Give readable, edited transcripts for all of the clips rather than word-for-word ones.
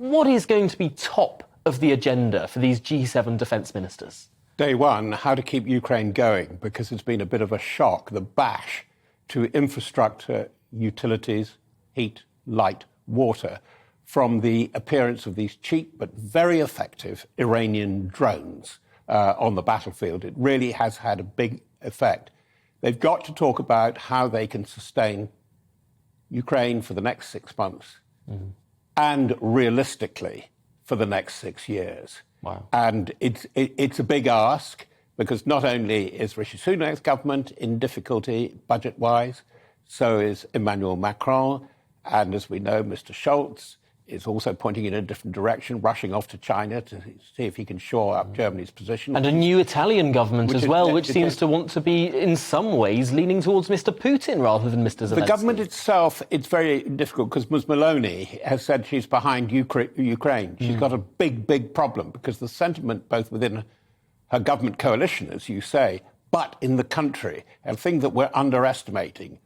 What is going to be top of the agenda for these G7 defence ministers? Day one, how to keep Ukraine going, because it's been a bit of a shock, the bash to infrastructure, utilities, heat, light, water, from the appearance of these cheap but very effective Iranian drones on the battlefield. It really has had a big effect. They've got to talk about how they can sustain Ukraine for the next 6 months and realistically for the next 6 years. Wow. And it's a big ask, because not only is Rishi Sunak's government in difficulty budget-wise, so is Emmanuel Macron, and as we know, Mr. Scholz is also pointing in a different direction, rushing off to China to see if he can shore up Germany's position. And a new Italian government as well, which seems to want to be, in some ways, leaning towards Mr. Putin rather than Mr. Zelensky. The government itself, it's very difficult, because Ms. Meloni has said she's behind Ukraine. She's got a big, big problem, because the sentiment both within her government coalition, as you say, but in the country, a thing that we're underestimating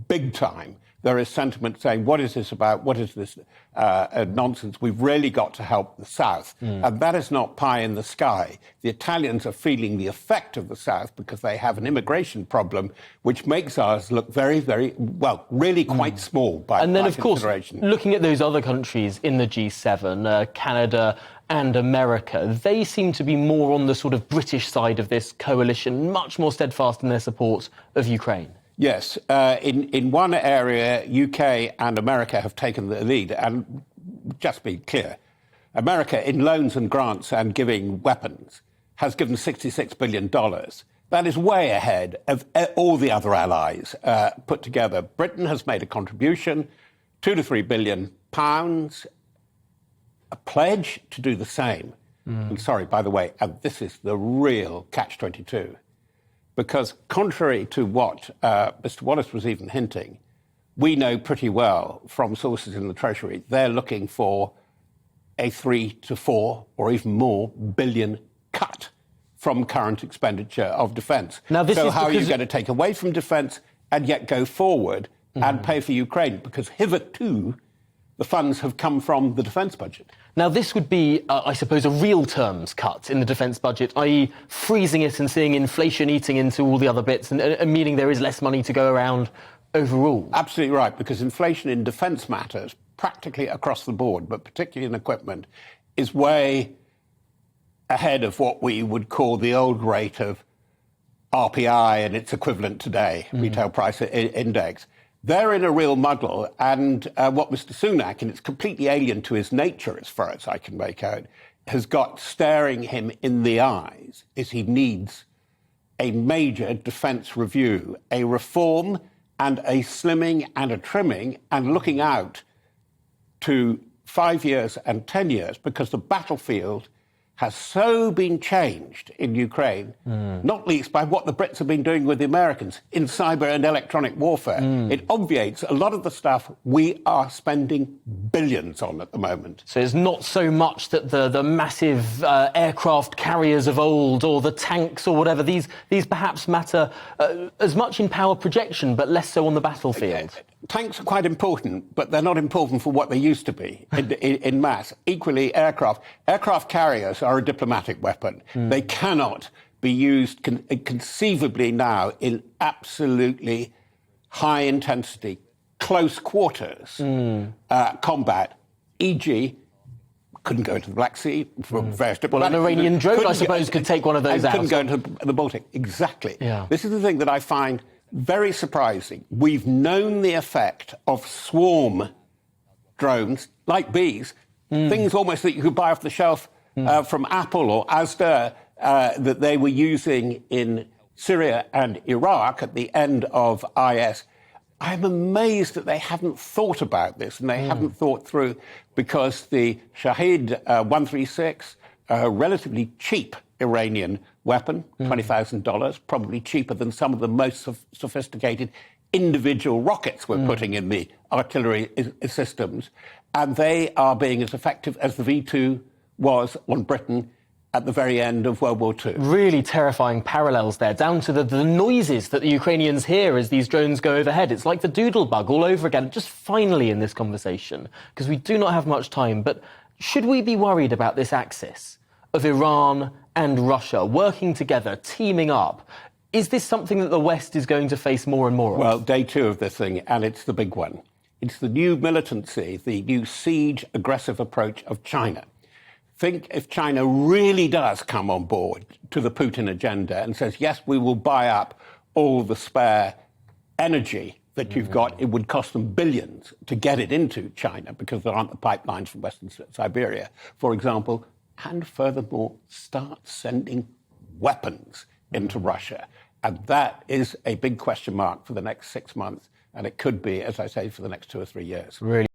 big time. There is sentiment saying, what is this about? What is this nonsense? We've really got to help the South. And that is not pie in the sky. The Italians are feeling the effect of the South because they have an immigration problem, which makes ours look very, very, well, really quite small by And then, of course, consideration. Looking at those other countries in the G7, Canada and America, they seem to be more on the sort of British side of this coalition, much more steadfast in their support of Ukraine. Yes, in one area, UK and America have taken the lead. And just be clear, America, in loans and grants and giving weapons, has given $66 billion. That is way ahead of all the other allies put together. Britain has made a contribution, £2 to £3 billion, a pledge to do the same. And sorry, by the way, this is the real catch-22. Because contrary to what Mr. Wallace was even hinting, we know pretty well from sources in the Treasury, they're looking for a 3 to 4 or even more billion cut from current expenditure of defence. So how are you going to take away from defence and yet go forward and pay for Ukraine? Because hitherto, the funds have come from the defence budget. Now, this would be, I suppose, a real terms cut in the defence budget, i.e. freezing it and seeing inflation eating into all the other bits and meaning there is less money to go around overall. Absolutely right, because inflation in defence matters practically across the board, but particularly in equipment, is way ahead of what we would call the old rate of RPI and its equivalent today, retail price index. They're in a real muddle, and what Mr. Sunak, and it's completely alien to his nature as far as I can make out, has got staring him in the eyes is he needs a major defence review, a reform and a slimming and a trimming, and looking out to 5 years and 10 years, because the battlefield has so been changed in Ukraine, not least by what the Brits have been doing with the Americans in cyber and electronic warfare. It obviates a lot of the stuff we are spending billions on at the moment. So it's not so much that the massive aircraft carriers of old or the tanks or whatever, these perhaps matter as much in power projection, but less so on the battlefield. Tanks are quite important, but they're not important for what they used to be in mass. Equally, aircraft carriers are a diplomatic weapon. They cannot be used conceivably now in absolutely high-intensity, close quarters combat, e.g., couldn't go into the Black Sea for various diplomatic Well, an Iranian drone, I suppose, could take one of those out. Couldn't go into the Baltic. Exactly. Yeah. This is the thing that I find very surprising. We've known the effect of swarm drones, like bees, things almost that you could buy off the shelf from Apple or Asda, that they were using in Syria and Iraq at the end of IS. I'm amazed that they haven't thought about this and they haven't thought through, because the Shahid 136, relatively cheap Iranian weapon, $20,000, probably cheaper than some of the most sophisticated individual rockets we're putting in the artillery systems. And they are being as effective as the V2 was on Britain at the very end of World War II. Really terrifying parallels there, down to the noises that the Ukrainians hear as these drones go overhead. It's like the doodle bug all over again, just finally in this conversation, because we do not have much time. But Should we be worried about this axis of Iran and Russia working together, teaming up? Is this something that the West is going to face more and more of? Well, day two of this thing, and it's the big one. It's the new militancy, the new siege aggressive approach of China. Think if China really does come on board to the Putin agenda and says, yes, we will buy up all the spare energy that you've got, it would cost them billions to get it into China because there aren't the pipelines from Western Siberia, for example, and furthermore, start sending weapons into Russia. And that is a big question mark for the next 6 months. And it could be, as I say, for the next 2 or 3 years. Really